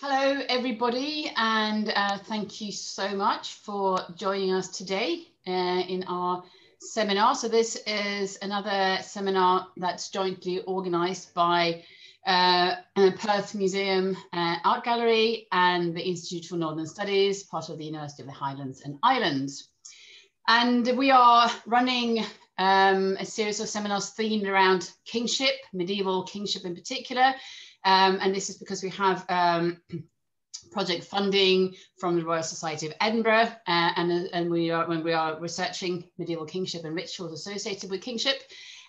Hello, everybody, and thank you so much for joining us today in our seminar. So this is another seminar that's jointly organised by Perth Museum Art Gallery and the Institute for Northern Studies, part of the University of the Highlands and Islands. And we are running a series of seminars themed around kingship, medieval kingship in particular. And this is because we have project funding from the Royal Society of Edinburgh, and when we are researching medieval kingship and rituals associated with kingship.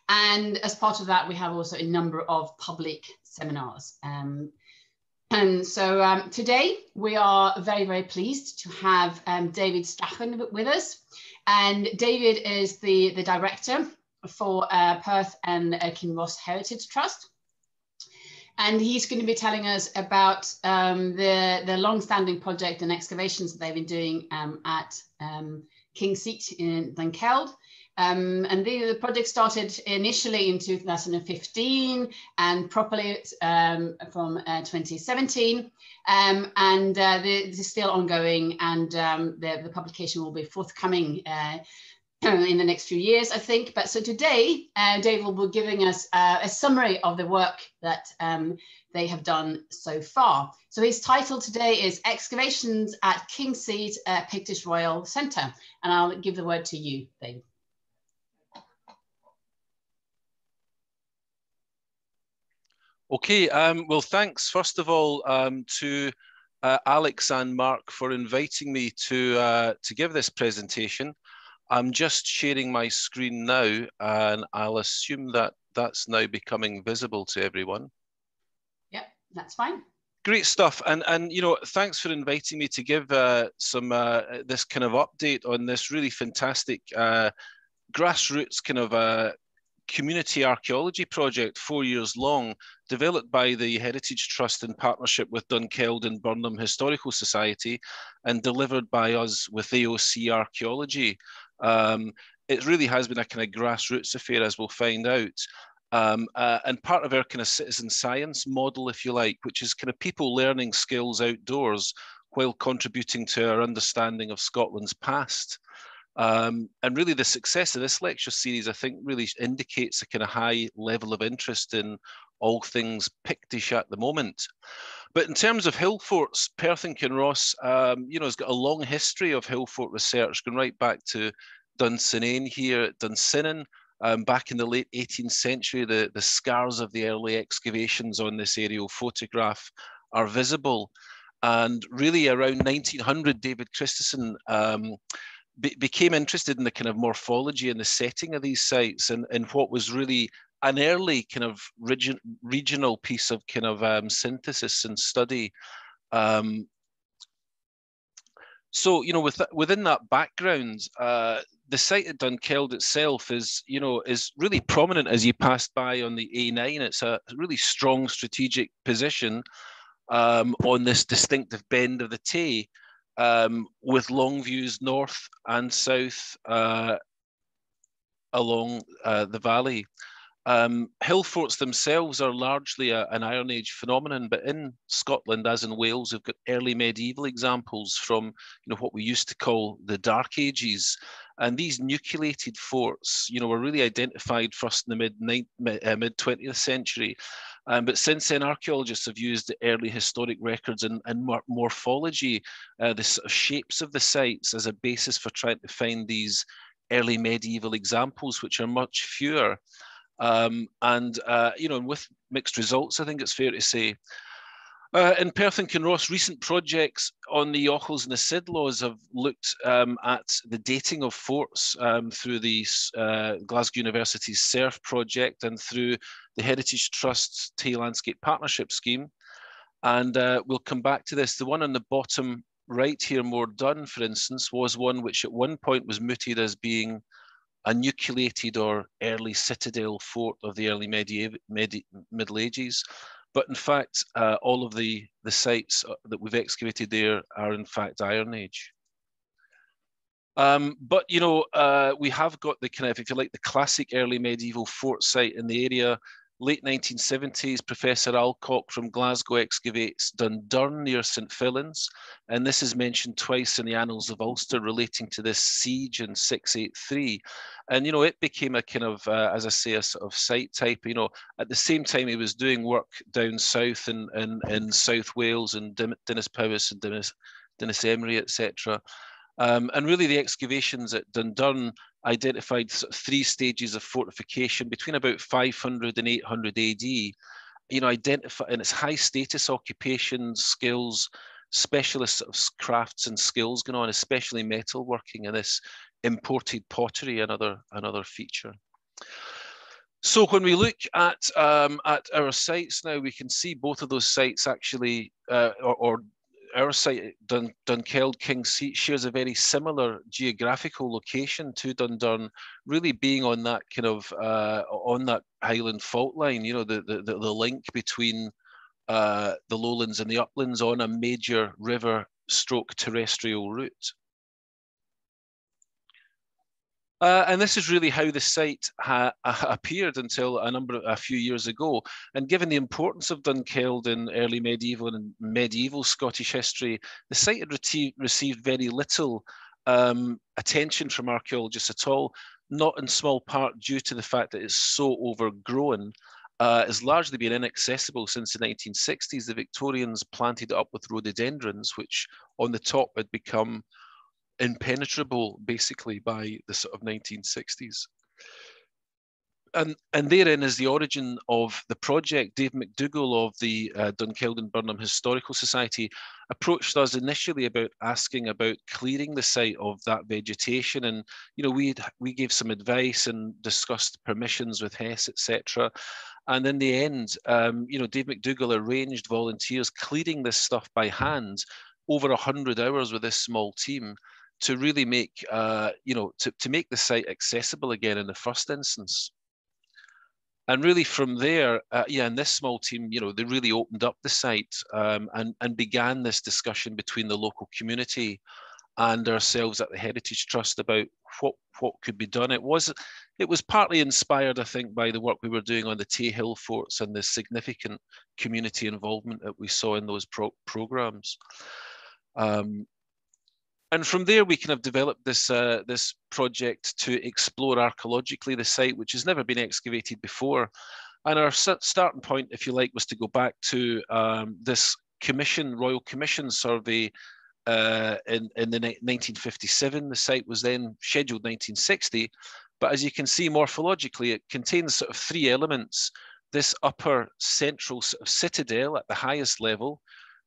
And as part of that, we have also a number of public seminars. And so today we are very, very pleased to have David Strachan with us. And David is the director for Perth and Kinross Heritage Trust. And he's going to be telling us about the long-standing project and excavations that they've been doing at King's Seat in Dunkeld. And the project started initially in 2015 and properly from 2017. This is still ongoing, and the publication will be forthcoming in the next few years, I think. But so today, Dave will be giving us a summary of the work that they have done so far. So his title today is Excavations at King's Seat Pictish Royal Centre. And I'll give the word to you, Dave. Okay, well, thanks first of all to Alex and Mark for inviting me to give this presentation. I'm just sharing my screen now, and I'll assume that that's now becoming visible to everyone. Yep, that's fine. Great stuff, and you know, thanks for inviting me to give some this kind of update on this really fantastic grassroots kind of community archaeology project, 4 years long, developed by the Heritage Trust in partnership with Dunkeld and Burnham Historical Society, and delivered by us with AOC Archaeology. It really has been a kind of grassroots affair, as we'll find out. And part of our kind of citizen science model, if you like, which is kind of people learning skills outdoors while contributing to our understanding of Scotland's past. And really the success of this lecture series, I think, really indicates a kind of high level of interest in all things Pictish at the moment. But in terms of hill forts, Perth and Kinross, you know, has got a long history of hill fort research, going right back to Dunsinane here at Dunsinane. Back in the late 18th century, the scars of the early excavations on this aerial photograph are visible. And really around 1900, David Christensen became interested in the kind of morphology and the setting of these sites, and what was really an early kind of regional piece of kind of synthesis and study. So, you know, within that background, the site at Dunkeld itself is, you know, is really prominent as you pass by on the A9. It's a really strong strategic position on this distinctive bend of the Tay, with long views north and south along the valley. Hill forts themselves are largely an Iron Age phenomenon, but in Scotland, as in Wales, we've got early medieval examples from, you know, what we used to call the Dark Ages. And these nucleated forts, you know, were really identified first in the mid 20th century. But since then, archaeologists have used the early historic records and morphology, the sort of shapes of the sites, as a basis for trying to find these early medieval examples, which are much fewer. You know, with mixed results, I think it's fair to say. In Perth and Kinross, recent projects on the Ochils and the Sidlaws have looked at the dating of forts through the Glasgow University's SERF project and through the Heritage Trust's Tay Landscape Partnership Scheme. And we'll come back to this. The one on the bottom right here, Moordun, for instance, was one which at one point was mooted as being a nucleated or early citadel fort of the early Middle Ages. But in fact, all of the sites that we've excavated there are in fact Iron Age. But, you know, we have got the kind of, if you like, the classic early medieval fort site in the area Late 1970s, Professor Alcock from Glasgow excavates Dundurn near St Fillan's, and this is mentioned twice in the Annals of Ulster relating to this siege in 683. And, you know, it became a kind of, as I say, a sort of site type, you know, at the same time he was doing work down south in South Wales and Dinas Powys and Dinas Emery, etc. And really the excavations at Dundurn identified sort of 3 stages of fortification between about 500 and 800 AD, you know, identify in its high status occupations, skills, specialist sort of crafts and skills going on, especially metalworking, and this imported pottery, another feature. So when we look at our sites now, we can see both of those sites actually, or our site, Dunkeld King's Seat, shares a very similar geographical location to Dundurn, really being on that kind of on that Highland fault line. You know, the link between the lowlands and the uplands on a major river/stroke terrestrial route. And this is really how the site appeared until a few years ago. And given the importance of Dunkeld in early medieval and medieval Scottish history, the site had received very little attention from archaeologists at all, not in small part due to the fact that it's so overgrown. It's largely been inaccessible since the 1960s. The Victorians planted it up with rhododendrons, which on the top had become impenetrable basically by the sort of 1960s. And therein is the origin of the project. Dave McDougall of the Dunkeld and Burnham Historical Society approached us initially about asking about clearing the site of that vegetation, and you know, we gave some advice and discussed permissions with Hess, etc. And in the end, you know, Dave McDougall arranged volunteers clearing this stuff by hand over 100 hours with this small team to really make, you know, to make the site accessible again in the first instance. And really from there, yeah, and this small team, you know, they really opened up the site and began this discussion between the local community and ourselves at the Heritage Trust about what could be done. It was partly inspired, I think, by the work we were doing on the Tay Hill forts and the significant community involvement that we saw in those programs. And from there, we kind of developed this this project to explore archaeologically the site, which has never been excavated before. And our starting point, if you like, was to go back to this Royal Commission survey in 1957. The site was then scheduled 1960. But as you can see morphologically, it contains sort of 3 elements. This upper central sort of citadel at the highest level,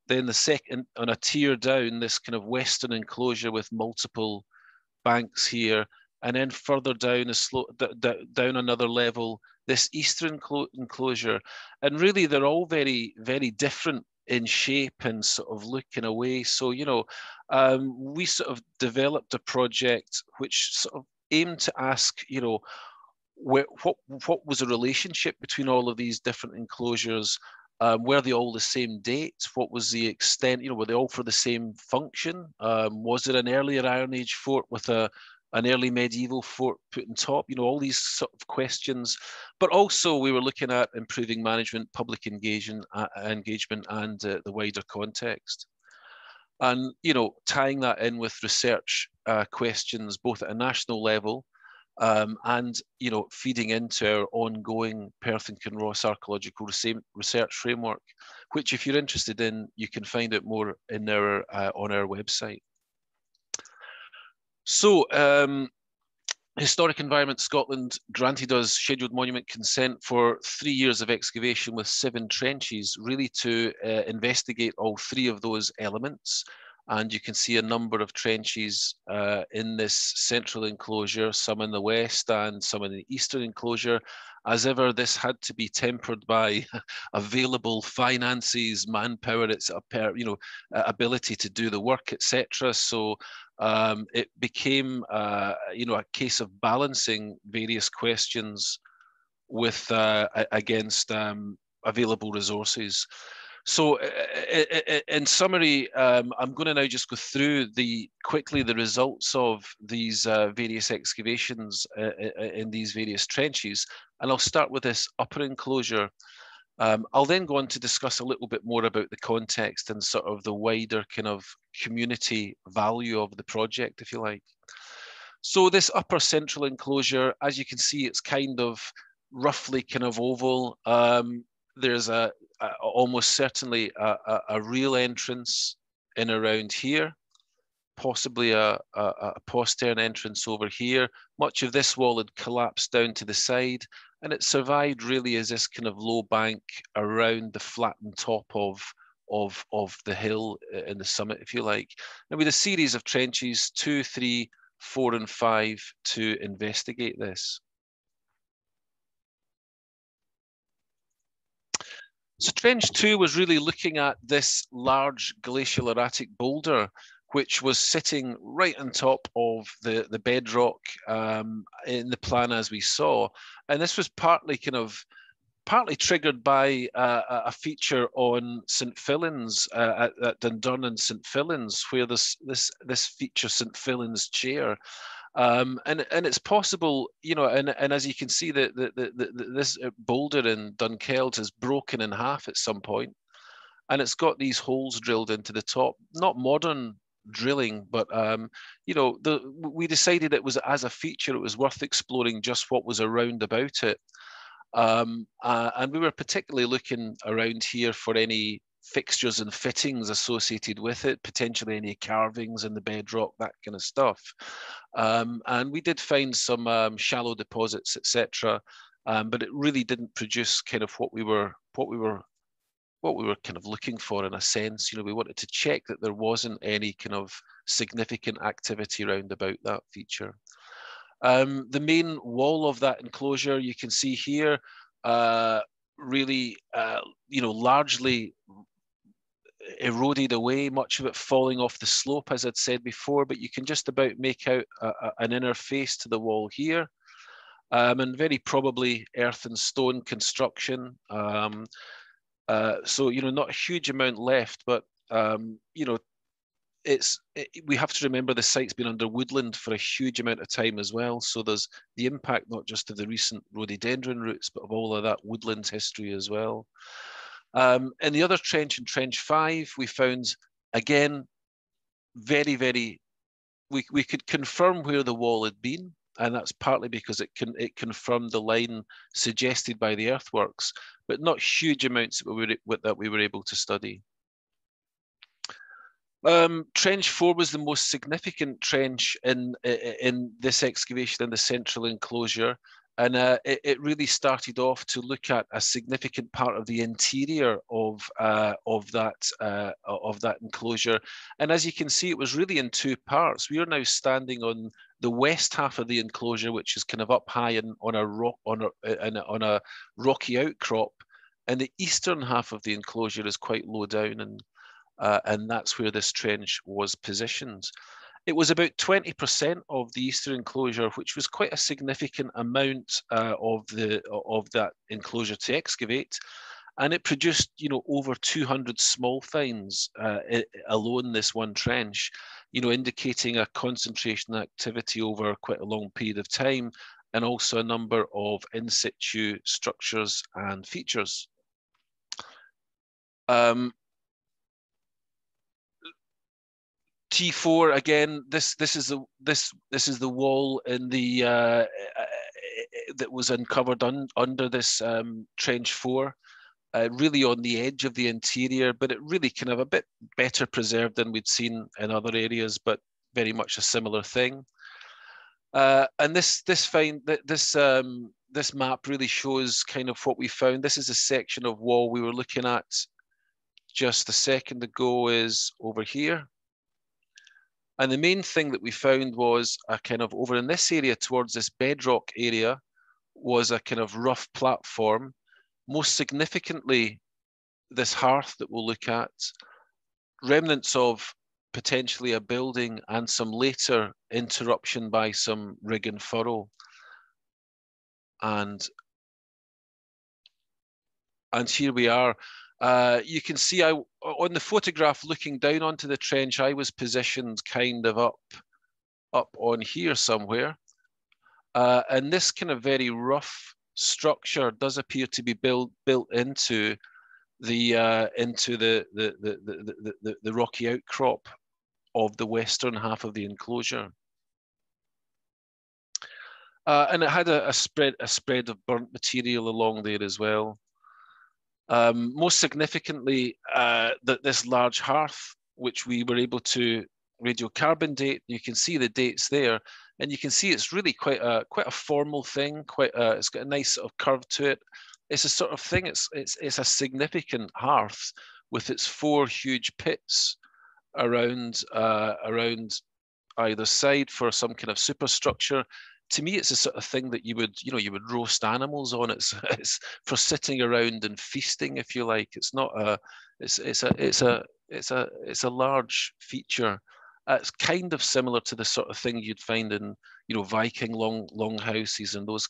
then the second, on a tier down, this kind of western enclosure with multiple banks here, and then further down down another level, this eastern enclosure. And really, they're all very, very different in shape and sort of look in a way. So, you know, we sort of developed a project which sort of aimed to ask, you know, what was the relationship between all of these different enclosures? Were they all the same date? What was the extent? You know, were they all for the same function? Was it an earlier Iron Age fort with an early medieval fort put on top? You know, all these sort of questions. But also, we were looking at improving management, public engagement, and the wider context. And you know, tying that in with research questions, both at a national level. And you know, feeding into our ongoing Perth and Kinross archaeological research framework, which, if you're interested in, you can find out more in our on our website. So, Historic Environment Scotland granted us scheduled monument consent for 3 years of excavation with 7 trenches, really to investigate all 3 of those elements. And you can see a number of trenches in this central enclosure, some in the west and some in the eastern enclosure. As ever, this had to be tempered by available finances, manpower, its ability to do the work, etc. So it became, you know, a case of balancing various questions with against available resources. So in summary, I'm going to now just go through quickly the results of these various excavations in these various trenches. And I'll start with this upper enclosure. I'll then go on to discuss a little bit more about the context and sort of the wider kind of community value of the project, if you like. So this upper central enclosure, as you can see, it's kind of roughly kind of oval. There's almost certainly a real entrance in around here, possibly a postern entrance over here. Much of this wall had collapsed down to the side, and it survived really as this kind of low bank around the flattened top of the hill in the summit, if you like. And with a series of trenches, 2, 3, 4, and 5 to investigate this. So Trench 2 was really looking at this large glacial erratic boulder, which was sitting right on top of the bedrock in the plan as we saw. And this was partly triggered by a feature on St. Fillan's at Dundurn St. Fillan's, where this feature St. Fillan's chair. And it's possible, you know, and as you can see, this boulder in Dunkeld is broken in half at some point, and it's got these holes drilled into the top. Not modern drilling, but you know, we decided it was, as a feature, it was worth exploring just what was around about it. And we were particularly looking around here for any fixtures and fittings associated with it, potentially any carvings in the bedrock, that kind of stuff. And we did find some shallow deposits, etc. But it really didn't produce kind of what we were kind of looking for, in a sense. You know, we wanted to check that there wasn't any kind of significant activity around about that feature. The main wall of that enclosure, you can see here, really, you know, largely eroded away, much of it falling off the slope, as I'd said before, but you can just about make out an inner face to the wall here. And very probably earth and stone construction. So, you know, not a huge amount left, but, you know, we have to remember the site's been under woodland for a huge amount of time as well. So there's the impact not just of the recent rhododendron roots, but of all of that woodland history as well. In the other trench, in Trench 5, we found, again, we could confirm where the wall had been, and that's partly because it confirmed the line suggested by the earthworks, but not huge amounts that we were able to study. Trench 4 was the most significant trench in this excavation in the central enclosure, and it really started off to look at a significant part of the interior of that enclosure. And as you can see, it was really in two parts. We are now standing on the west half of the enclosure, which is kind of up high on a rocky outcrop, and the eastern half of the enclosure is quite low down, and that's where this trench was positioned. It was about 20% of the eastern enclosure, which was quite a significant amount of that enclosure to excavate, and it produced, you know, over 200 small finds alone, this one trench, you know, indicating a concentration activity over quite a long period of time, and also a number of in situ structures and features. T4 again. This is the wall in the that was uncovered under this Trench 4, really on the edge of the interior, but it really kind of a bit better preserved than we'd seen in other areas, but very much a similar thing. And this map really shows kind of what we found. This is a section of wall we were looking at just a second ago, is over here. And the main thing that we found was a kind of, over in this area towards this bedrock area, was a kind of rough platform. Most significantly, this hearth that we'll look at, remnants of potentially a building and some later interruption by some rig and furrow. And here we are. You can see on the photograph looking down onto the trench, I was positioned kind of up on here somewhere. And this kind of very rough structure does appear to be built into the rocky outcrop of the western half of the enclosure. And it had a spread of burnt material along there as well. Most significantly, this large hearth, which we were able to radiocarbon date, you can see the dates there, and you can see it's really quite a formal thing. It's got a nice sort of curve to it. It's a sort of thing. It's a significant hearth with its 4 huge pits around either side for some kind of superstructure. To me, it's a sort of thing that you would roast animals on. It's for sitting around and feasting, if you like. It's not a. It's a large feature. It's kind of similar to the sort of thing you'd find in Viking long houses and those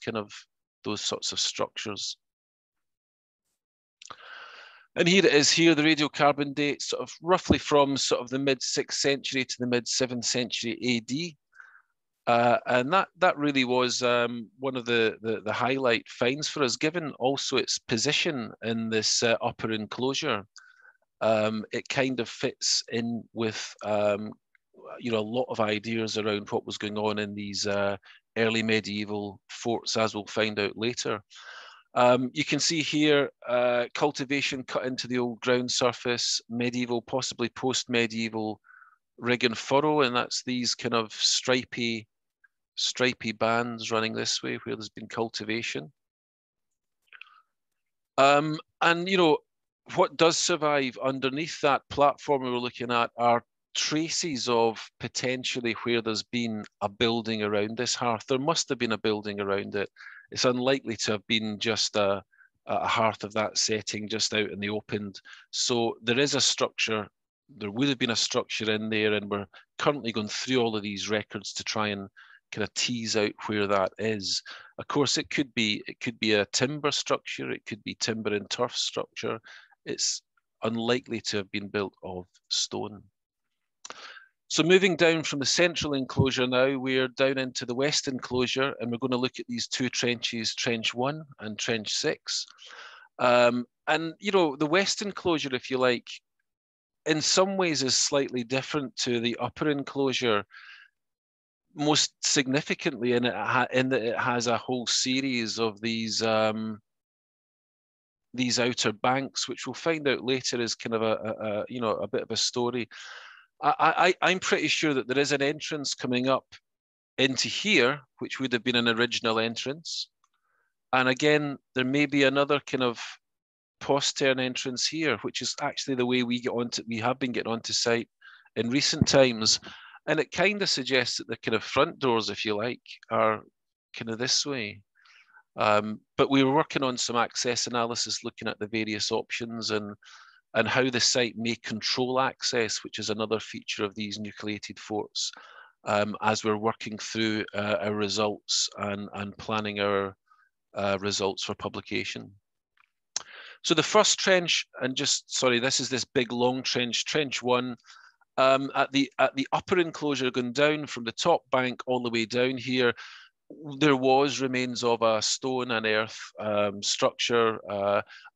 sorts of structures. And here it is. Here the radiocarbon date, sort of roughly from sort of the mid 6th century to the mid 7th century AD. And that really was one of the highlight finds for us, given also its position in this upper enclosure. It kind of fits in with a lot of ideas around what was going on in these early medieval forts, as we'll find out later. You can see here cultivation cut into the old ground surface, medieval, possibly post-medieval rig and furrow, and that's these kind of stripy bands running this way where there's been cultivation. And what does survive underneath that platform we were looking at are traces of potentially where there's been a building around this hearth. There must have been a building around it. It's unlikely to have been just a hearth of that setting just out in the open. So there is a structure. There would have been a structure in there, and we're currently going through all of these records to try and kind of tease out where that is. Of course, it could be a timber structure. It could be timber and turf structure. It's unlikely to have been built of stone. So moving down from the central enclosure now, we're down into the west enclosure, and we're going to look at these 2 trenches, Trench 1 and Trench 6. And, the west enclosure, if you like, in some ways is slightly different to the upper enclosure, most significantly in that it has a whole series of these outer banks, which we'll find out later is kind of a bit of a story. I'm pretty sure that there is an entrance coming up into here, which would have been an original entrance. And again, there may be another kind of postern entrance here, which is actually the way we have been getting onto site in recent times. And it kind of suggests that the kind of front doors, if you like, are kind of this way. But we were working on some access analysis, looking at the various options and how the site may control access, which is another feature of these nucleated forts, as we're working through our results and planning our results for publication. So the first trench, and this is this big long trench, Trench 1, at the upper enclosure going down from the top bank all the way down here, there was remains of a stone and earth structure,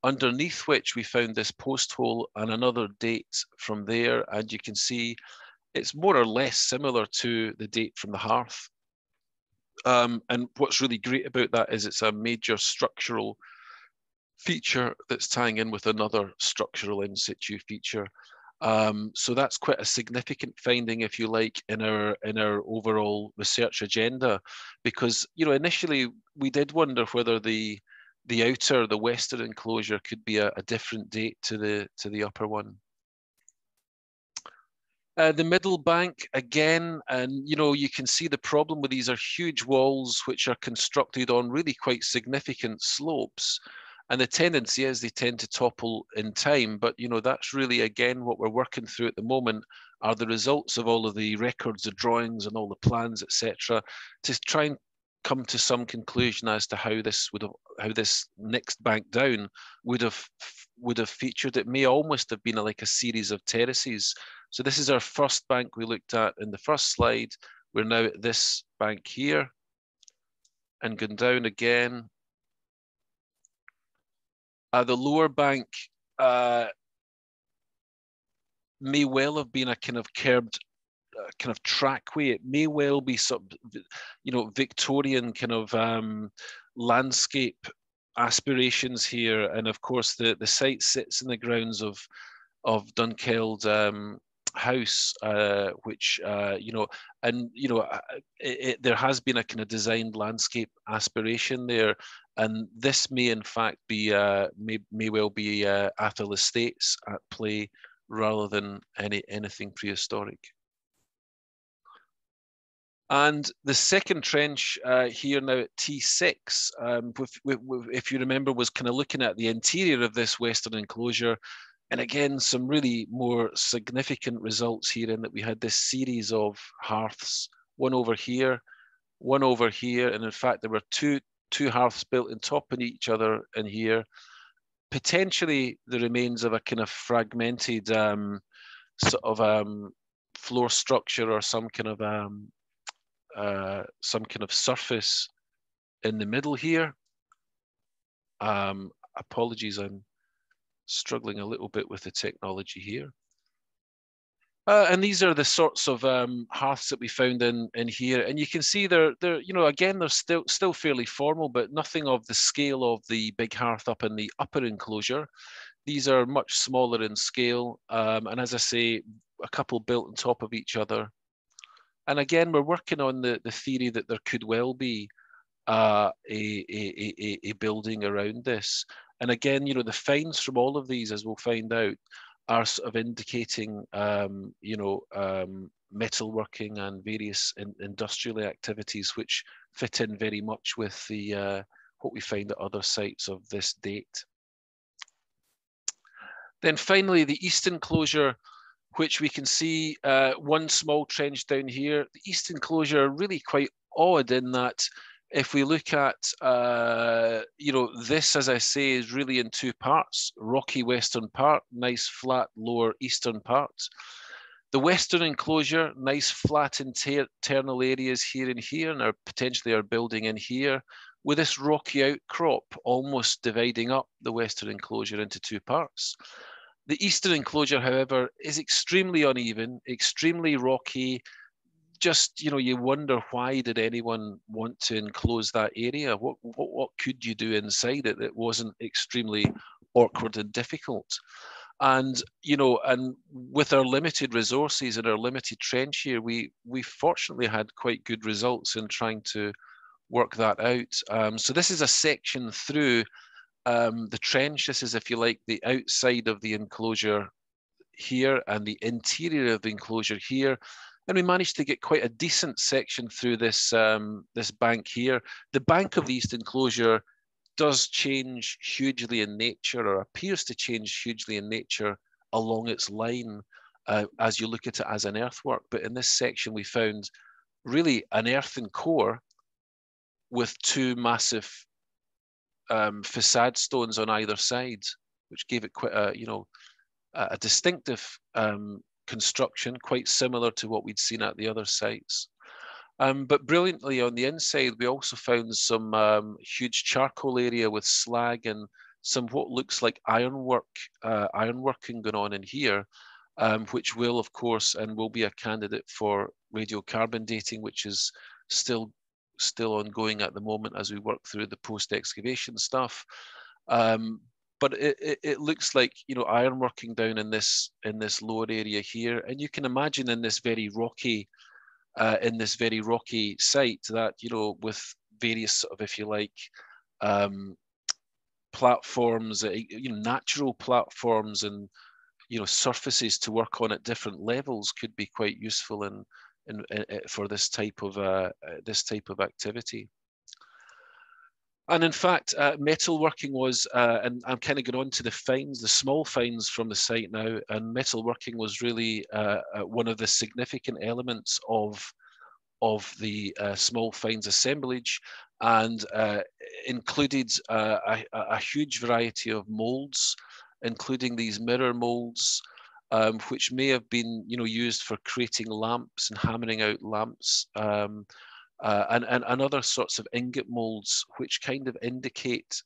underneath which we found this post hole and another date from there. And you can see it's more or less similar to the date from the hearth. And what's really great about that is it's a major structural feature that's tying in with another structural in situ feature. So that's quite a significant finding, if you like, in our overall research agenda, because initially we did wonder whether the western enclosure could be a different date to the upper one. The middle bank again, and you can see the problem with these are huge walls which are constructed on really quite significant slopes. And the tendency is they tend to topple in time, but that's really, again, what we're working through at the moment are the results of all of the records, the drawings and all the plans, etc., to try and come to some conclusion as to how this next bank down would have featured. It may almost have been like a series of terraces. So this is our first bank we looked at in the first slide. We're now at this bank here, and going down again. The lower bank may well have been a kind of curbed kind of trackway. It may well be some, you know, Victorian kind of landscape aspirations here. And of course, the site sits in the grounds of Dunkeld House, which you know, and you know, there has been a kind of designed landscape aspiration there, and this may in fact be may well be Athol Estates at play rather than anything prehistoric. And the second trench here now at T6, if you remember, was kind of looking at the interior of this western enclosure. And again, some really more significant results here in that we had this series of hearths, one over here, and in fact, there were two hearths built on top of each other in here. Potentially the remains of a kind of fragmented sort of floor structure or some kind of surface in the middle here. Apologies, I'm struggling a little bit with the technology here. And these are the sorts of hearths that we found in here, and you can see they're you know, again, they're still fairly formal, but nothing of the scale of the big hearth up in the upper enclosure. These are much smaller in scale, and as I say, a couple built on top of each other. And again, we're working on the theory that there could well be a building around this. And again, you know, the finds from all of these, as we'll find out, are sort of indicating, you know, metalworking and various industrial activities, which fit in very much with the what we find at other sites of this date. Then finally, the east enclosure, which we can see one small trench down here. The east enclosure really quite odd in that if we look at, you know, this, as I say, is really in two parts: rocky western part, nice flat lower eastern part. The western enclosure, nice flat internal areas here and here, and potentially our building in here, with this rocky outcrop almost dividing up the western enclosure into two parts. The eastern enclosure, however, is extremely uneven, extremely rocky. Just, you know, you wonder, why did anyone want to enclose that area? What could you do inside it that wasn't extremely awkward and difficult? And, you know, and with our limited resources and our limited trench here, we fortunately had quite good results in trying to work that out. So this is a section through the trench. This is, if you like, the outside of the enclosure here and the interior of the enclosure here. And we managed to get quite a decent section through this, this bank here. The bank of the east enclosure does change hugely in nature, or appears to change hugely in nature along its line as you look at it as an earthwork. But in this section, we found really an earthen core with two massive facade stones on either side, which gave it quite a, you know, a distinctive construction, quite similar to what we'd seen at the other sites. But brilliantly on the inside, we also found some huge charcoal area with slag and some what looks like ironworking going on in here, which will, of course, and will be a candidate for radiocarbon dating, which is still ongoing at the moment as we work through the post-excavation stuff. But it looks like, you know, ironworking down in this lower area here, and you can imagine in this very rocky site that, you know, with various sort of, if you like, platforms, you know, natural platforms and, you know, surfaces to work on at different levels could be quite useful in for this type of activity. And in fact, metalworking was, and I'm kind of going on to the finds, the small finds from the site now, and metalworking was really one of the significant elements of the small fines assemblage, and included a huge variety of molds, including these mirror molds, which may have been, used for creating lamps and hammering out lamps, and other sorts of ingot molds, which kind of indicate,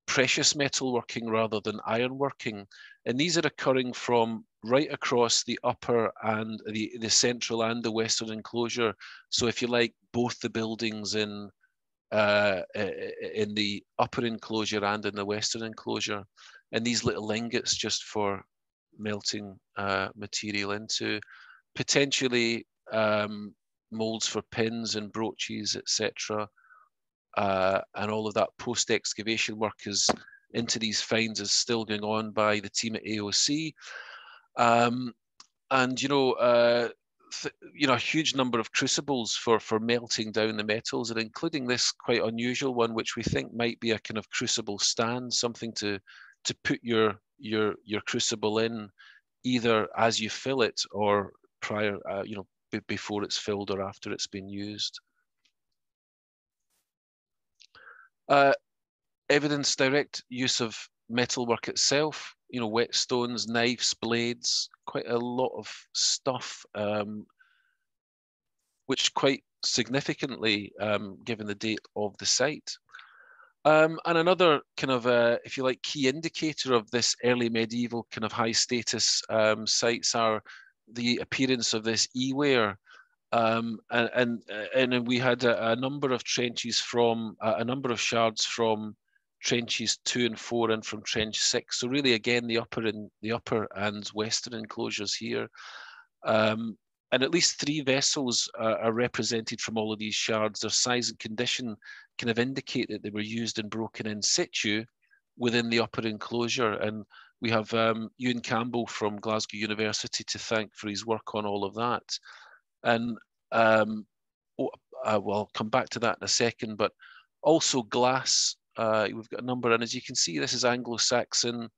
precious metal working rather than iron working. And these are occurring from right across the upper and the central and the western enclosure. So if you like, both the buildings in the upper enclosure and in the western enclosure. And these little ingots just for melting material into, potentially molds for pins and brooches, etc. And all of that post-excavation work is into these finds is still going on by the team at AOC. And a huge number of crucibles for melting down the metals, and including this quite unusual one, which we think might be a kind of crucible stand, something to put your crucible in, either as you fill it or prior, before it's filled or after it's been used. Evidence direct use of metalwork itself, whetstones, knives, blades, quite a lot of stuff, which quite significantly, given the date of the site. And another kind of, if you like, key indicator of this early medieval kind of high status sites are the appearance of this e-ware. And we had a number of trenches from a number of shards from trenches 2 and 4 and from trench 6. So really, again, the upper and western enclosures here. And at least 3 vessels are represented from all of these shards. Their size and condition kind of indicate that they were used and broken in situ within the upper enclosure. And we have Ewan Campbell from Glasgow University to thank for his work on all of that. And I'll come back to that in a second, but also glass. We've got a number, and as you can see, this is Anglo-Saxon,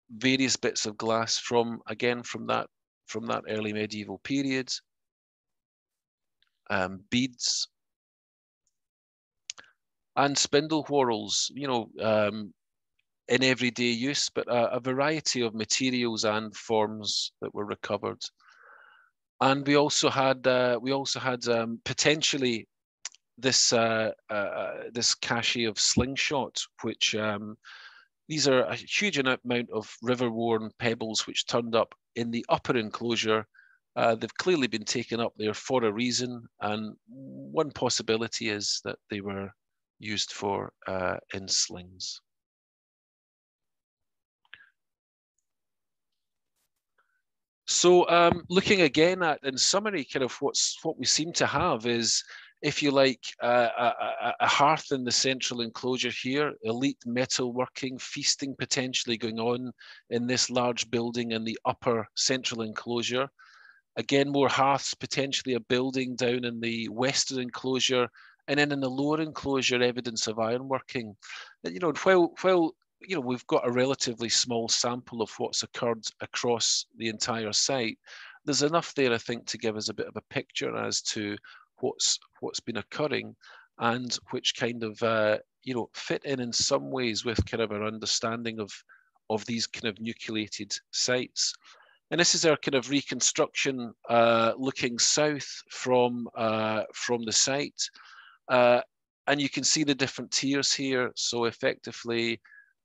various bits of glass from that early medieval period. Beads and spindle whorls, in everyday use, but a variety of materials and forms that were recovered. And we also had potentially this this cache of slingshot, which these are a huge amount of river-worn pebbles which turned up in the upper enclosure. They've clearly been taken up there for a reason, and one possibility is that they were used for in slings. So looking again at, in summary, kind of what we seem to have is, if you like, a hearth in the central enclosure here, elite metalworking, feasting potentially going on in this large building in the upper central enclosure. Again, more hearths, potentially a building down in the western enclosure, and then in the lower enclosure, evidence of ironworking. While we've got a relatively small sample of what's occurred across the entire site, there's enough there, I think, to give us a bit of a picture as to what's been occurring, and which kind of fit in some ways with kind of our understanding of these kind of nucleated sites. And this is our kind of reconstruction looking south from the site, and you can see the different tiers here. So effectively,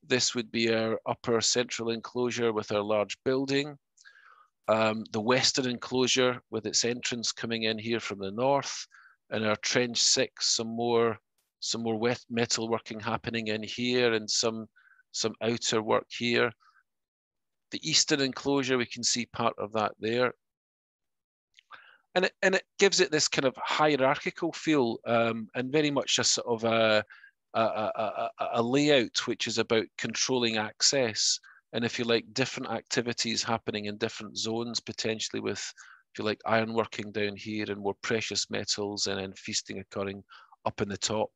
this would be our upper central enclosure with our large building. The western enclosure with its entrance coming in here from the north, and our trench 6, some more wet metal working happening in here, and some outer work here. The eastern enclosure, we can see part of that there. And it gives it this kind of hierarchical feel, and very much a sort of a layout which is about controlling access, and, if you like, different activities happening in different zones, potentially with, if you like, ironworking down here and more precious metals, and then feasting occurring up in the top.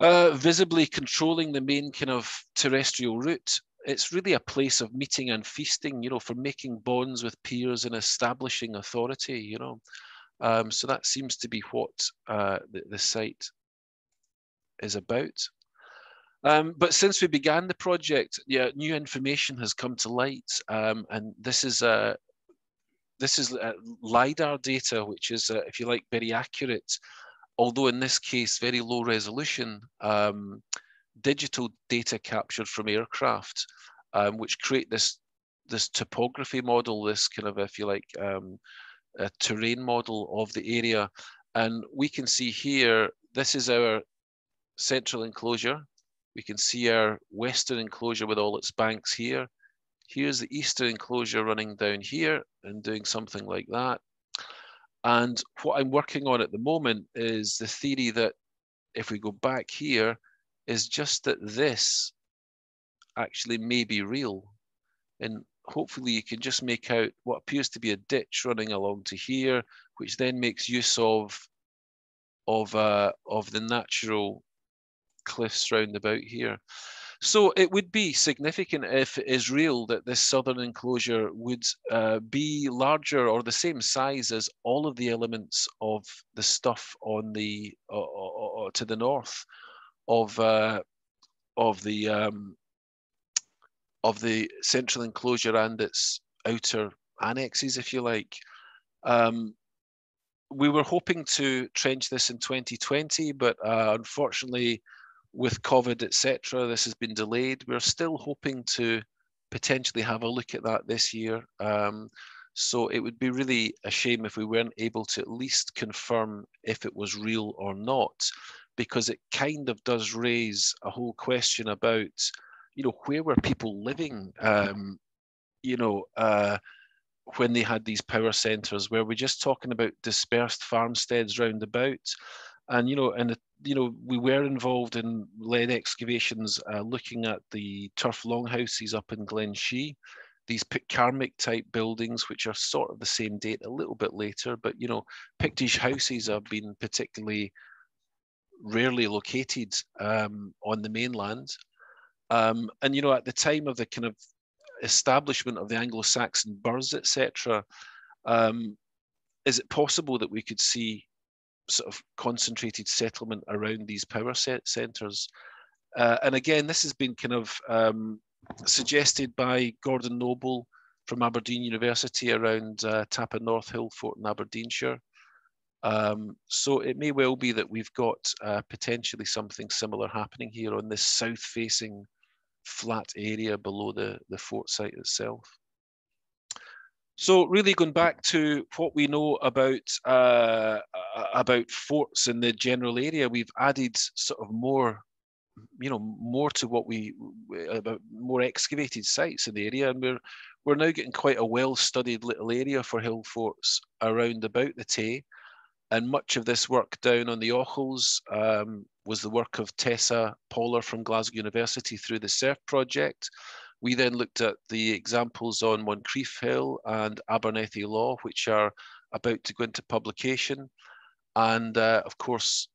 Visibly controlling the main kind of terrestrial route it's really a place of meeting and feasting, you know, for making bonds with peers and establishing authority, you know. So that seems to be what the site is about. But since we began the project, yeah, new information has come to light, and this is LiDAR data, which is, if you like, very accurate, although in this case very low resolution, digital data captured from aircraft, which create this topography model, this kind of, if you like, a terrain model of the area. And we can see here, this is our central enclosure. We can see our western enclosure with all its banks here. Here's the eastern enclosure running down here and doing something like that. And what I'm working on at the moment is the theory that if we go back here, is just that this actually may be real. And hopefully you can just make out what appears to be a ditch running along to here, which then makes use of the natural cliffs round about here. So it would be significant if it is real that this southern enclosure would be larger or the same size as all of the elements of the stuff on the to the north of the central enclosure and its outer annexes, if you like. We were hoping to trench this in 2020, but unfortunately, with COVID, etc., this has been delayed. We're still hoping to potentially have a look at that this year. So it would be really a shame if we weren't able to at least confirm if it was real or not, because it kind of does raise a whole question about, you know, where were people living, you know, when they had these power centres? Were we just talking about dispersed farmsteads round about? And, you know, we were involved in lead excavations looking at the turf longhouses up in Glen Shee, these Pitcairnmick type buildings, which are sort of the same date, a little bit later, but, you know, Pictish houses have been particularly rarely located on the mainland. And, you know, at the time of the kind of establishment of the Anglo-Saxon burghs, etc., is it possible that we could see sort of concentrated settlement around these power centres? And again, this has been kind of suggested by Gordon Noble from Aberdeen University around Tappa North Hill Fort in Aberdeenshire. So it may well be that we've got potentially something similar happening here on this south-facing flat area below the fort site itself. So really going back to what we know about forts in the general area, we've added sort of more, you know, more to what about more excavated sites in the area, and we're now getting quite a well-studied little area for hill forts around about the Tay. And much of this work down on the Ochils was the work of Tessa Poller from Glasgow University through the SERF project. We then looked at the examples on Moncrieff Hill and Abernethy Law, which are about to go into publication. And of course,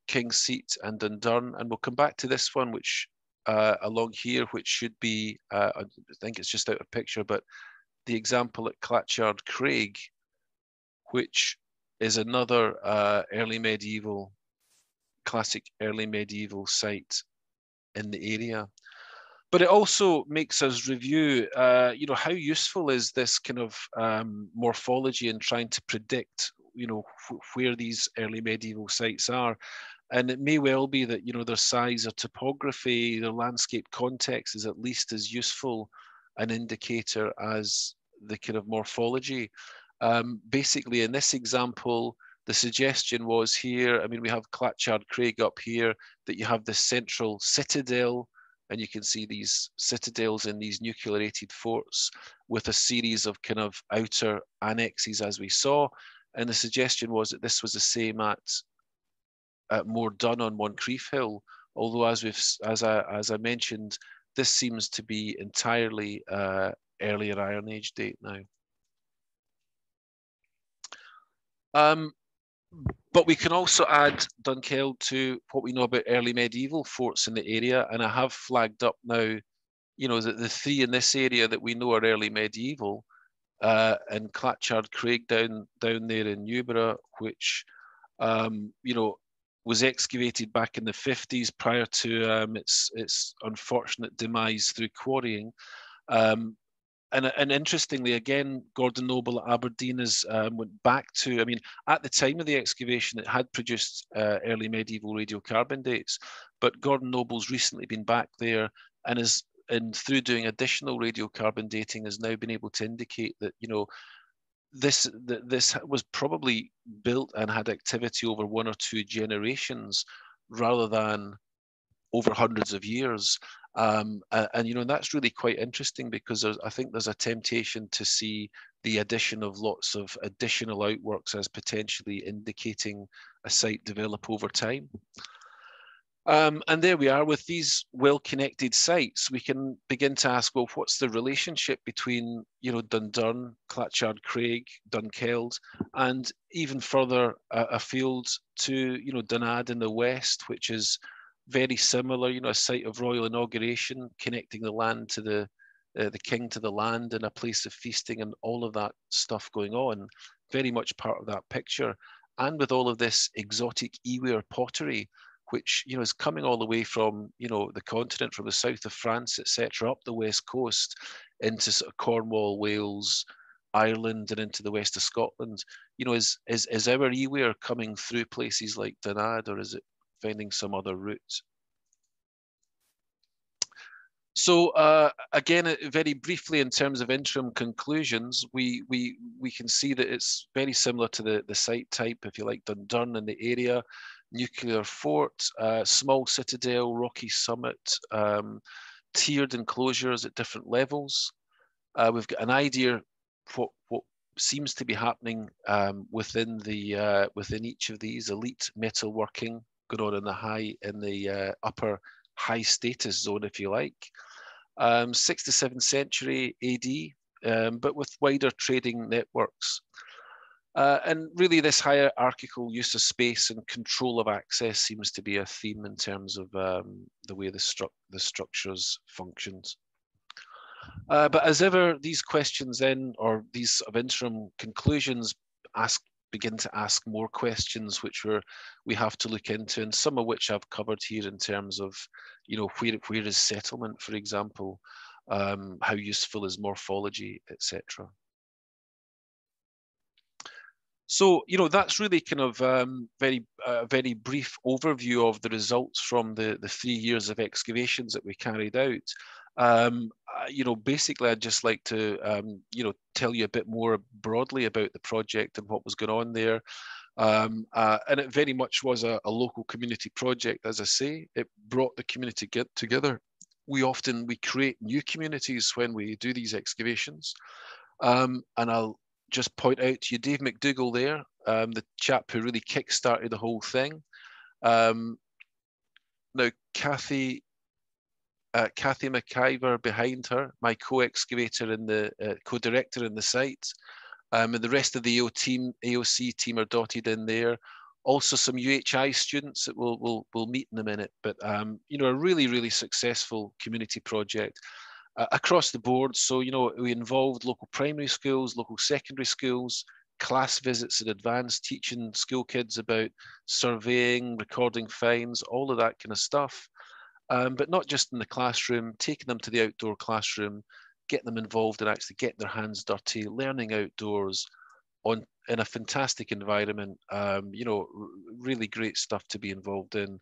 King's Seat and Dundurn. And we'll come back to this one, which along here, which should be, I think it's just out of picture, but the example at Clatchard Craig, which is another classic early medieval site in the area. But it also makes us review, you know, how useful is this kind of morphology in trying to predict, you know, where these early medieval sites are. And it may well be that, you know, their size or topography, their landscape context is at least as useful an indicator as the kind of morphology. Basically, in this example, the suggestion was here, I mean, we have Clatchard Craig up here, that you have this central citadel, and you can see these citadels in these nucleated forts with a series of kind of outer annexes, as we saw. And the suggestion was that this was the same at More Dun on Moncrieff Hill, although as I mentioned, this seems to be entirely earlier Iron Age date now. But we can also add Dunkeld to what we know about early medieval forts in the area, and I have flagged up now you know, the three in this area that we know are early medieval, and Clatchard Craig down there in Newborough, which you know, was excavated back in the 50s prior to its unfortunate demise through quarrying. And interestingly, again, Gordon Noble at Aberdeen has went back to, I mean, at the time of the excavation, it had produced early medieval radiocarbon dates, but Gordon Noble's recently been back there and through doing additional radiocarbon dating has now been able to indicate that, you know, this was probably built and had activity over one or two generations rather than over hundreds of years. And you know, that's really quite interesting because I think there's a temptation to see the addition of lots of additional outworks as potentially indicating a site develop over time. And there we are with these well-connected sites. We can begin to ask, well, what's the relationship between, you know, Dundurn, Clatchard Craig, Dunkeld, and even further afield to, you know, Dunad in the west, which is very similar, you know, a site of royal inauguration, connecting the land to the king to the land, and a place of feasting, and all of that stuff going on, very much part of that picture. And with all of this exotic Ewer pottery, which, you know, is coming all the way from, you know, the continent, from the south of France, etc., up the west coast into sort of Cornwall, Wales, Ireland, and into the west of Scotland. You know, is our Ewer coming through places like Dunad, or is it finding some other route? So again, very briefly, in terms of interim conclusions, we can see that it's very similar to the site type, if you like, Dundurn in the area. Nuclear fort, small citadel, rocky summit, tiered enclosures at different levels. We've got an idea what seems to be happening within each of these. Elite metalworking going on in the upper high status zone, if you like. 6th to 7th century AD, but with wider trading networks. And really this hierarchical use of space and control of access seems to be a theme in terms of the way the structures functioned. But as ever, these questions then, or these sort of interim conclusions, begin to ask more questions, which we have to look into, and some of which I've covered here in terms of, you know, where is settlement, for example, how useful is morphology, etc. So, you know, that's really kind of very brief overview of the results from the 3 years of excavations that we carried out. You know, basically, I'd just like to, you know, tell you a bit more broadly about the project and what was going on there. And it very much was a local community project, as I say. It brought the community together. We create new communities when we do these excavations. And I'll just point out to you Dave McDougall there, the chap who really kick-started the whole thing. Now, Kathy McIver behind her, my co-excavator and the co-director in the site, and the rest of the AOC team are dotted in there. Also, some UHI students that we'll meet in a minute. But you know, a really, really successful community project across the board. So, you know, we involved local primary schools, local secondary schools, class visits and advanced, teaching school kids about surveying, recording finds, all of that kind of stuff. But not just in the classroom, taking them to the outdoor classroom, getting them involved in actually getting their hands dirty, learning outdoors in a fantastic environment. You know, really great stuff to be involved in.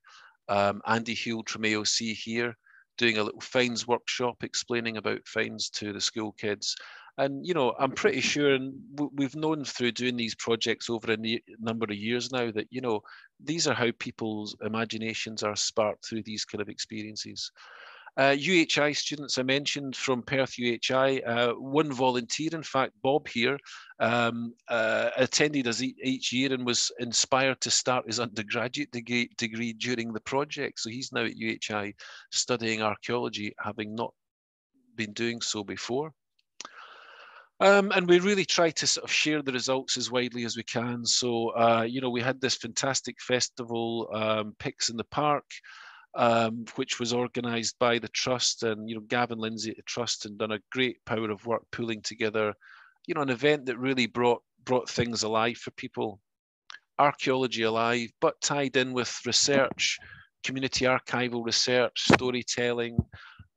Andy Huld from AOC here, doing a little finds workshop, explaining about finds to the school kids. And, you know, I'm pretty sure, and we've known through doing these projects over a number of years now, that, you know, these are how people's imaginations are sparked through these kind of experiences. UHI students I mentioned from Perth UHI, one volunteer, in fact, Bob here, attended us each year and was inspired to start his undergraduate degree during the project. So he's now at UHI studying archaeology, having not been doing so before. And we really try to sort of share the results as widely as we can. So, you know, we had this fantastic festival, Picks in the Park. which was organised by the Trust, and Gavin Lindsay at the Trust, and done a great power of work pulling together, an event that really brought things alive for people. Archaeology alive, but tied in with research, community archival research, storytelling,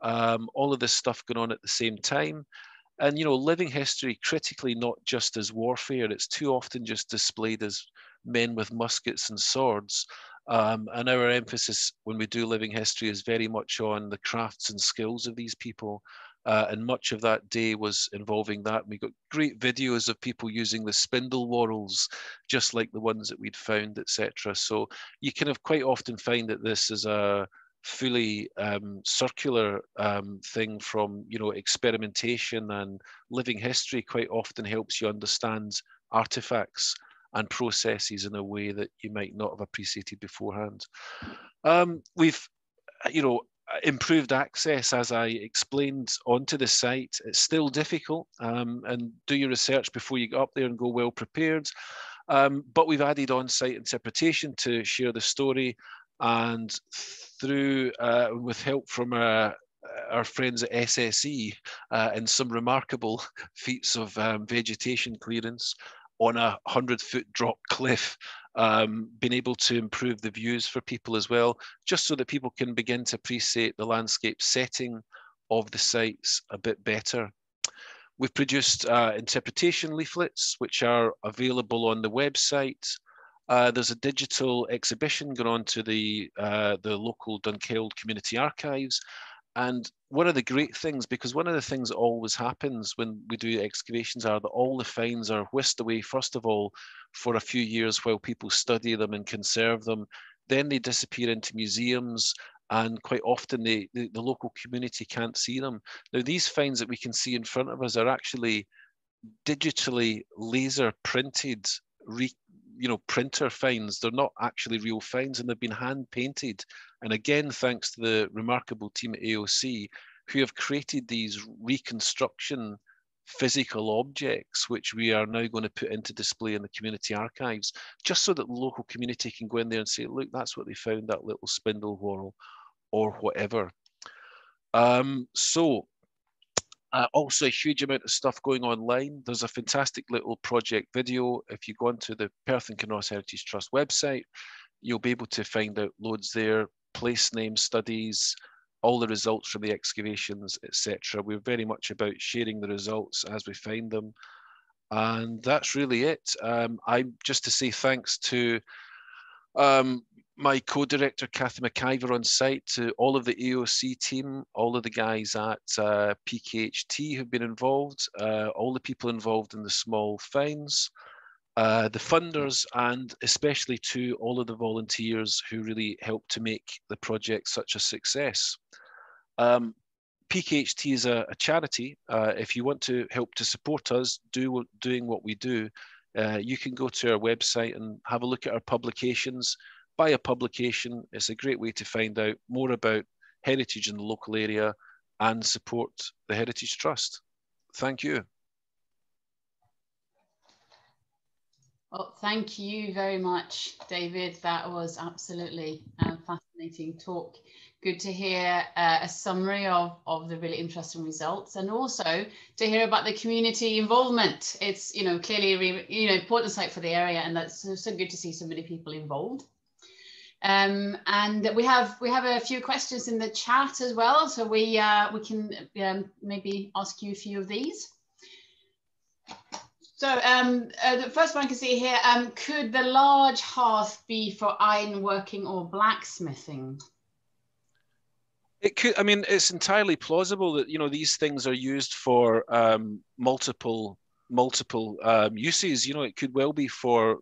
all of this stuff going on at the same time. And, living history critically not just as warfare, it's too often just displayed as men with muskets and swords. And our emphasis when we do living history is very much on the crafts and skills of these people. And much of that day was involving that. We got great videos of people using the spindle whorls, just like the ones that we'd found, etc. So you kind of quite often find that this is a fully circular thing from experimentation, and living history quite often helps you understand artifacts and processes in a way that you might not have appreciated beforehand. We've improved access, as I explained, onto the site. It's still difficult, and do your research before you get up there and go well prepared. But we've added on-site interpretation to share the story, and through with help from our friends at SSE and some remarkable feats of vegetation clearance on a 100-foot drop cliff, been able to improve the views for people as well, just so that people can begin to appreciate the landscape setting of the sites a bit better. We've produced interpretation leaflets, which are available on the website. There's a digital exhibition going on to the local Dunkeld Community Archives. And one of the great things, because one of the things that always happens when we do excavations are that all the finds are whisked away, first of all, for a few years while people study them and conserve them. Then they disappear into museums, and quite often the local community can't see them. Now, these finds that we can see in front of us are actually digitally laser printed, printer finds. They're not actually real finds, and they've been hand painted. And again, thanks to the remarkable team at AOC, who have created these reconstruction physical objects, which we are now going to put into display in the community archives, just so that the local community can go in there and say, look, that's what they found, that little spindle whorl or whatever. Also a huge amount of stuff going online. There's a fantastic little project video. If you go onto the Perth and Kinross Heritage Trust website, you'll be able to find out loads there, place name studies, all the results from the excavations, etc. We're very much about sharing the results as we find them. And that's really it. I'm just to say thanks to my co-director, Kathy McIver, on site, to all of the AOC team, all of the guys at PKHT who've been involved, all the people involved in the small finds, the funders, and especially to all of the volunteers who really helped to make the project such a success. PKHT is a charity. If you want to help to support us doing what we do, you can go to our website and have a look at our publications. Buy a publication. It's a great way to find out more about heritage in the local area and support the Heritage Trust. Thank you. Well, thank you very much, David. That was absolutely fascinating talk. Good to hear a summary of the really interesting results, and also to hear about the community involvement. It's clearly a important site for the area, and that's so good to see so many people involved. And we have a few questions in the chat as well, so we can maybe ask you a few of these. So the first one I can see here, could the large hearth be for ironworking or blacksmithing? It could. I mean, it's entirely plausible that these things are used for multiple uses. It could well be for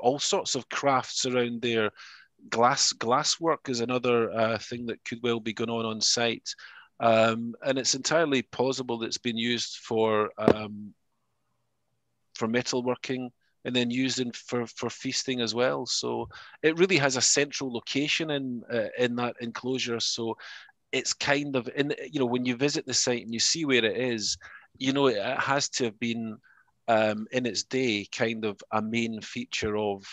all sorts of crafts around there. Glasswork is another thing that could well be going on site, and it's entirely plausible that it's been used for metalworking and then used for feasting as well. So it really has a central location in that enclosure. So it's kind of when you visit the site and you see where it is, it has to have been in its day kind of a main feature of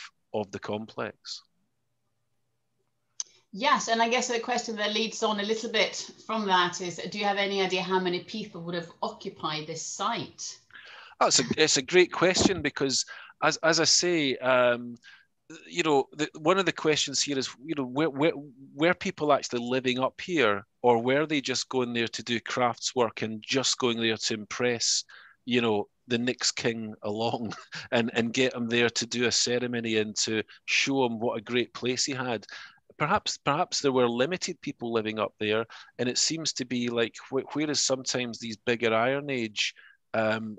the complex. Yes, and I guess the question that leads on a little bit from that is, do you have any idea how many people would have occupied this site? Oh, it's a great question because, as I say, you know, one of the questions here is, you know, were people actually living up here, or were they just going there to do crafts work and just going there to impress, you know, the next king along and get him there to do a ceremony and to show him what a great place he had. Perhaps there were limited people living up there, and it seems to be like whereas sometimes these bigger Iron Age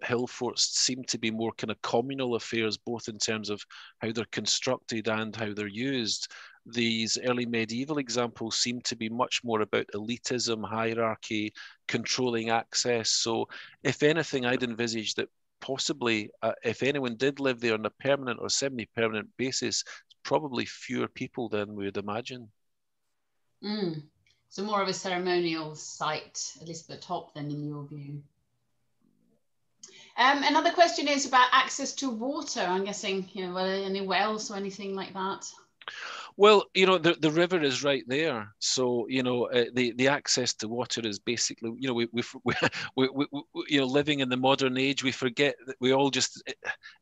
hill forts seem to be more kind of communal affairs, both in terms of how they're constructed and how they're used. These early medieval examples seem to be much more about elitism, hierarchy, controlling access. So, if anything, I'd envisage that possibly, if anyone did live there on a permanent or semi-permanent basis, probably fewer people than we would imagine. Mm. So more of a ceremonial site, at least at the top, then, in your view. Another question is about access to water. I'm guessing, you know, were there any wells or anything like that? Well, you know, the river is right there, so you know the access to water is basically, you know, we you know, living in the modern age, we forget that we all just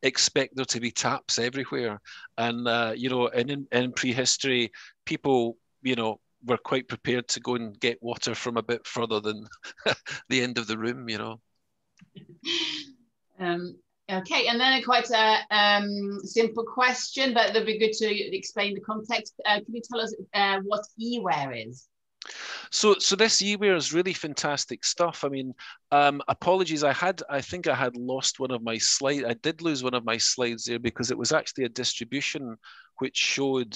expect there to be taps everywhere, and you know, in prehistory, people, you know, were quite prepared to go and get water from a bit further than the end of the room, you know. Um, okay, and then a quite a simple question, but it'll be good to explain the context. Can you tell us what Iware is? So this eWare is really fantastic stuff. I mean, apologies, I think I had lost one of my slides. I did lose one of my slides there because it was actually a distribution which showed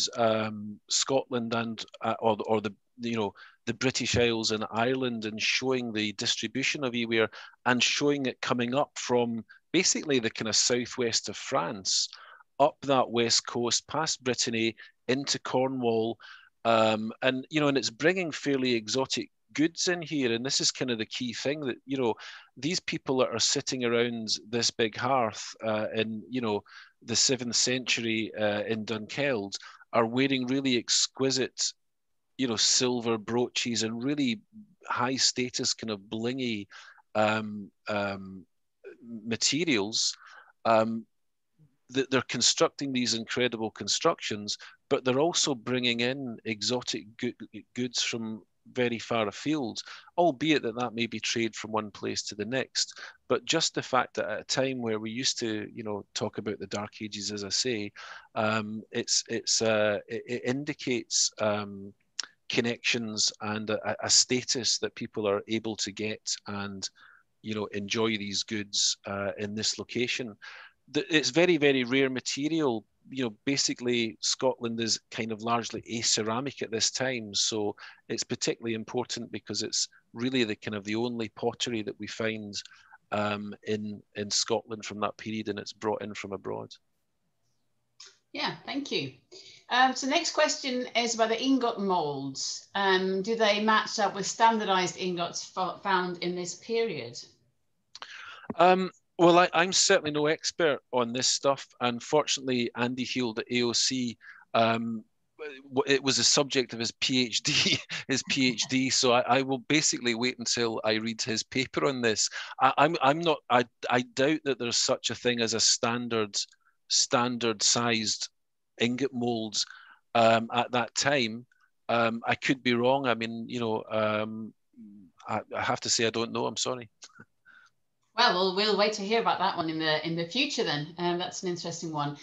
Scotland and or the, you know, the British Isles and Ireland, and showing the distribution of eWare and showing it coming up from basically the kind of southwest of France, up that west coast, past Brittany, into Cornwall, and you know, and it's bringing fairly exotic goods in here. And this is kind of the key thing, that, you know, these people that are sitting around this big hearth in, you know, the 7th century in Dunkeld are wearing really exquisite, you know, silver brooches and really high status kind of blingy materials. Um, they're constructing these incredible constructions, but they're also bringing in exotic goods from very far afield, albeit that may be trade from one place to the next. But just the fact that at a time where we used to, you know, talk about the Dark Ages, as I say, it indicates connections and a status that people are able to get and, you know, enjoy these goods in this location. It's very, very rare material. You know, basically Scotland is kind of largely aceramic at this time, so it's particularly important because it's really the kind of the only pottery that we find in Scotland from that period, and it's brought in from abroad. Yeah, thank you. So next question is about the ingot molds. Do they match up with standardized ingots found in this period? Well, I'm certainly no expert on this stuff. Unfortunately, Andy Heald at AOC, it was a subject of his PhD, So I will basically wait until I read his paper on this. I'm not. I doubt that there's such a thing as a standard sized ingot molds at that time. I could be wrong. I mean, you know, I have to say I don't know. I'm sorry. Well, we'll wait to hear about that one in the future then. That's an interesting one.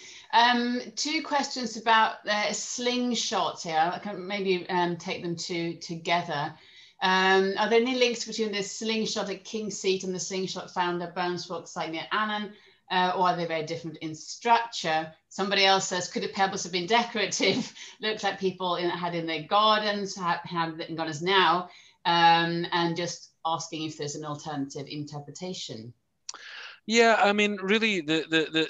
Two questions about slingshots here. I can maybe take them together. Are there any links between the slingshot at King's Seat and the slingshot found at Burnswalk site near Annan? Or are they very different in structure? Somebody else says, could the pebbles have been decorative? Looks like people had in their gardens, have in gardens now, and just asking if there's an alternative interpretation. Yeah, I mean, really, the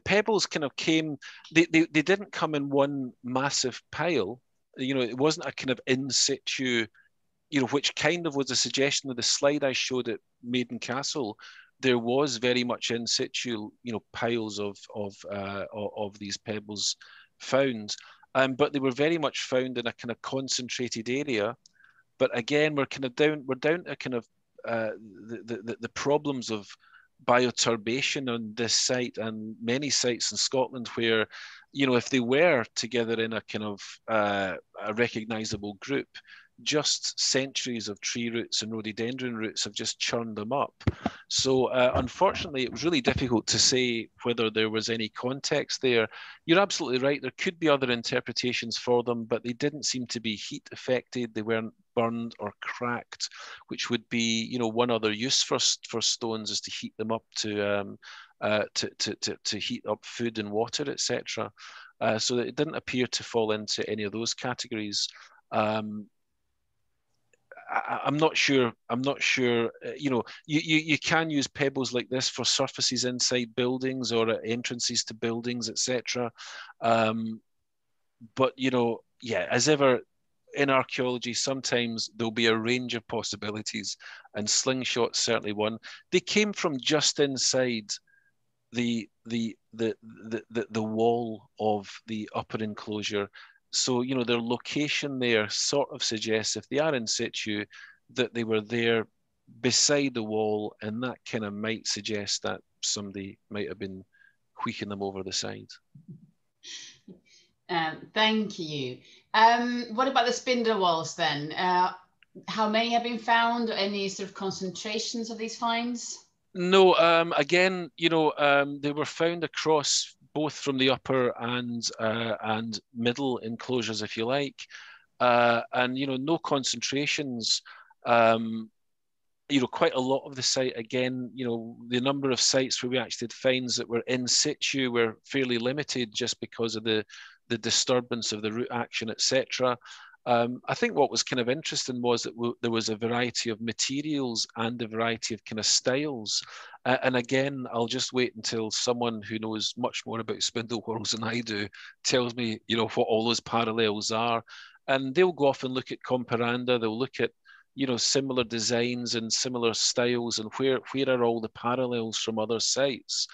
pebbles kind of came. They didn't come in one massive pile. You know, it wasn't a kind of in situ. You know, which kind of was a suggestion of the slide I showed at Maiden Castle. There was very much in situ, you know, piles of these pebbles found. but they were very much found in a kind of concentrated area. But again, we're down to kind of the problems of bioturbation on this site and many sites in Scotland where, you know, if they were together in a kind of a recognizable group, just centuries of tree roots and rhododendron roots have just churned them up. So unfortunately, it was really difficult to say whether there was any context there. You're absolutely right. There could be other interpretations for them, but they didn't seem to be heat affected. They weren't burned or cracked, which would be, you know, one other use for stones is to heat them up to heat up food and water, etc. So it didn't appear to fall into any of those categories. I'm not sure. You know, you can use pebbles like this for surfaces inside buildings or at entrances to buildings, etc. But you know, yeah, as ever in archaeology, sometimes there'll be a range of possibilities, and slingshot's certainly one. They came from just inside the wall of the upper enclosure. So, you know, their location there sort of suggests, if they are in situ, that they were there beside the wall, and that kind of might suggest that somebody might have been wheeking them over the side. Thank you. What about the spindle walls then? How many have been found? Any sort of concentrations of these finds? No, again, you know, they were found across both from the upper and middle enclosures, if you like, and you know, no concentrations. You know, quite a lot of the site, again, you know, the number of sites where we actually had finds that were in situ were fairly limited just because of the disturbance of the root action, etc. I think what was kind of interesting was that there was a variety of materials and a variety of kind of styles. And again, I'll just wait until someone who knows much more about spindle whorls than I do tells me, you know, what all those parallels are. And they'll go off and look at comparanda. They'll look at, you know, similar designs and similar styles, and where are all the parallels from other sites.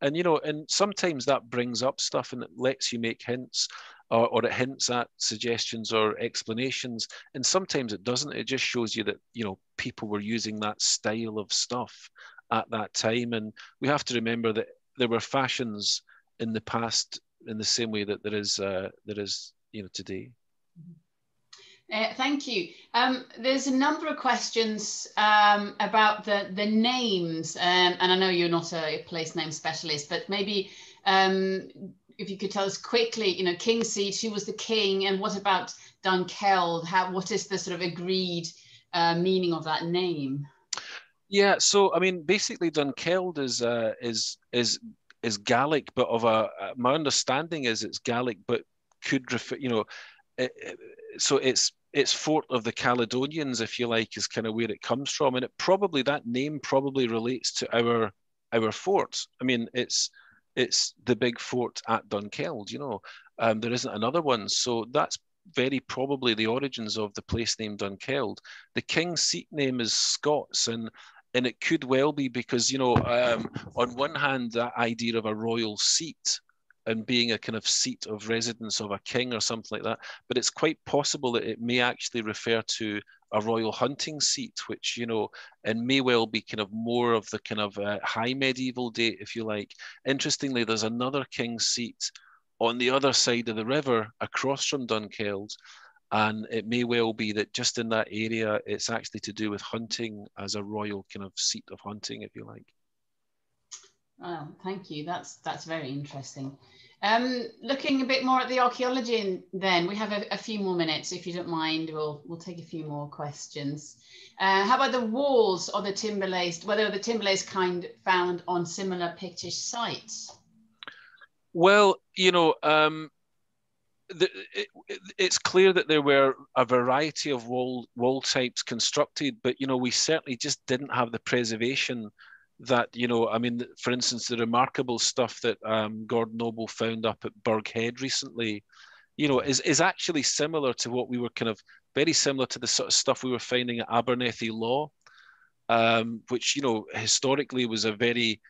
And, you know, and sometimes that brings up stuff and it lets you make hints, or it hints at suggestions or explanations. And sometimes it doesn't. It just shows you that, you know, people were using that style of stuff at that time. And we have to remember that there were fashions in the past in the same way that there is, you know, today. Thank you. There's a number of questions about the names, and I know you're not a place name specialist, but maybe if you could tell us quickly, you know, Kingseat, who was the king, and what about Dunkeld? What is the sort of agreed meaning of that name? Yeah, so I mean, basically, Dunkeld is Gaelic, but my understanding is it's Gaelic, but could refer, you know, so it's Fort of the Caledonians, if you like, is kind of where it comes from, and that name probably relates to our fort. I mean, it's the big fort at Dunkeld, you know. There isn't another one, so that's very probably the origins of the place name Dunkeld. The King's Seat name is Scots, and it could well be because, you know, on one hand, that idea of a royal seat and being a kind of seat of residence of a king or something like that. But it's quite possible that it may actually refer to a royal hunting seat, which, you know, and may well be kind of more of the kind of high medieval date, if you like. Interestingly, there's another king's seat on the other side of the river across from Dunkeld. And it may well be that just in that area, it's actually to do with hunting as a royal kind of seat of hunting, if you like. Oh, thank you. That's very interesting. Looking a bit more at the archaeology, then we have a few more minutes, if you don't mind. We'll take a few more questions. How about the walls of the timber-laced? Whether the timber-laced kind found on similar Pictish sites? Well, you know, it's clear that there were a variety of wall types constructed, but, you know, we certainly just didn't have the preservation that, you know, I mean, for instance, the remarkable stuff that Gordon Noble found up at Burghead recently, you know, is actually similar to what we were kind of very similar to the sort of stuff we were finding at Abernethy Law, which, you know, historically was a very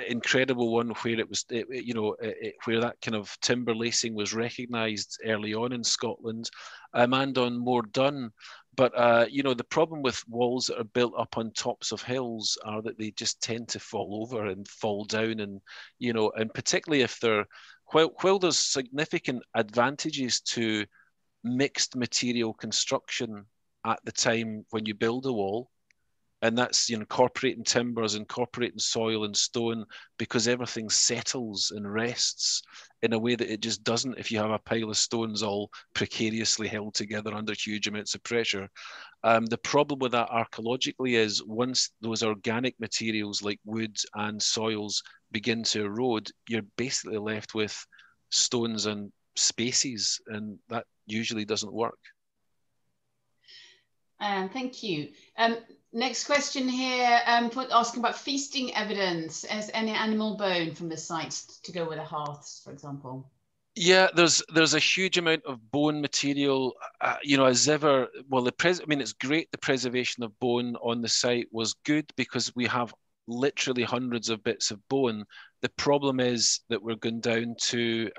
incredible one where it was, where that kind of timber lacing was recognised early on in Scotland, and on Moor Dun. But the problem with walls that are built up on tops of hills are that they just tend to fall over and fall down, and and particularly if they're, while there's significant advantages to mixed material construction at the time when you build a wall, and that's incorporating timbers, incorporating soil and stone, because everything settles and rests in a way that it just doesn't if you have a pile of stones all precariously held together under huge amounts of pressure. The problem with that archaeologically is once those organic materials like wood and soils begin to erode, you're basically left with stones and spaces, and that usually doesn't work. Thank you. Next question here, asking about feasting evidence. Is any animal bone from the sites to go with the hearths, for example? Yeah, there's a huge amount of bone material, as ever. Well, it's great. The preservation of bone on the site was good because we have literally hundreds of bits of bone. The problem is that we're going down to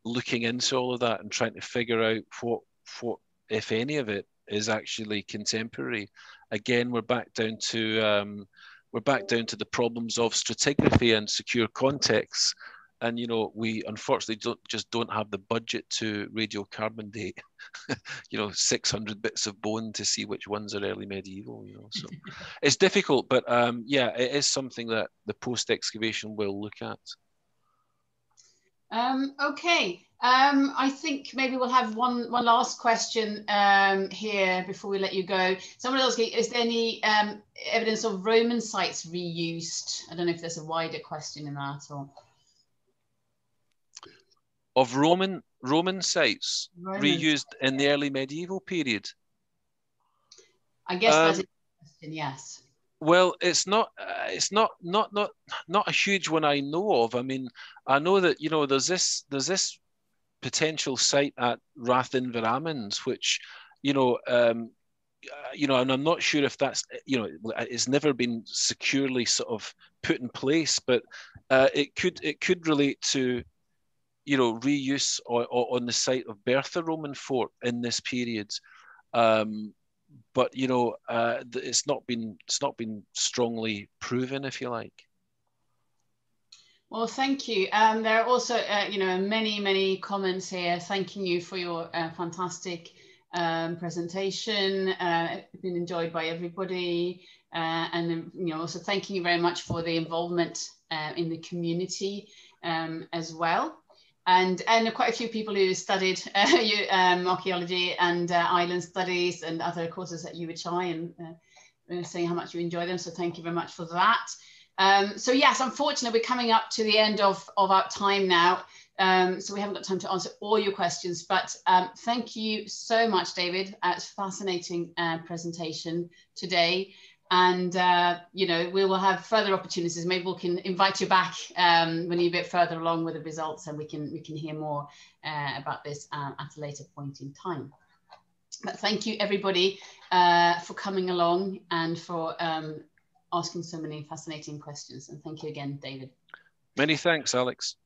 looking into all of that and trying to figure out what if any of it is actually contemporary. Again, we're back down to the problems of stratigraphy and secure contexts. And we unfortunately don't have the budget to radiocarbon date 600 bits of bone to see which ones are early medieval. So it's difficult, but yeah, it is something that the post excavation will look at. Okay, I think maybe we'll have one last question here before we let you go. Someone else, is there any evidence of Roman sites reused? I don't know if there's a wider question in that or. Of Roman sites reused in the early medieval period? I guess that's a question, yes. Well, it's not a huge one I know of. I mean, I know that there's this potential site at Rath-in-Veramans, which and I'm not sure if that's it's never been securely sort of put in place, but it could relate to reuse on the site of Bertha Roman fort in this period. But it's not been strongly proven, if you like. Well, thank you. There are also many comments here thanking you for your fantastic presentation. It's been enjoyed by everybody, and also thanking you very much for the involvement in the community as well. And quite a few people who studied archaeology and island studies and other courses at UHI, and saying how much you enjoy them. So thank you very much for that. So yes, unfortunately, we're coming up to the end of our time now. So we haven't got time to answer all your questions, but thank you so much, David. It's a fascinating presentation today. And, we will have further opportunities. Maybe we can invite you back when you're a bit further along with the results, and we can hear more about this at a later point in time. But thank you, everybody, for coming along and for asking so many fascinating questions. And thank you again, David. Many thanks, Alex.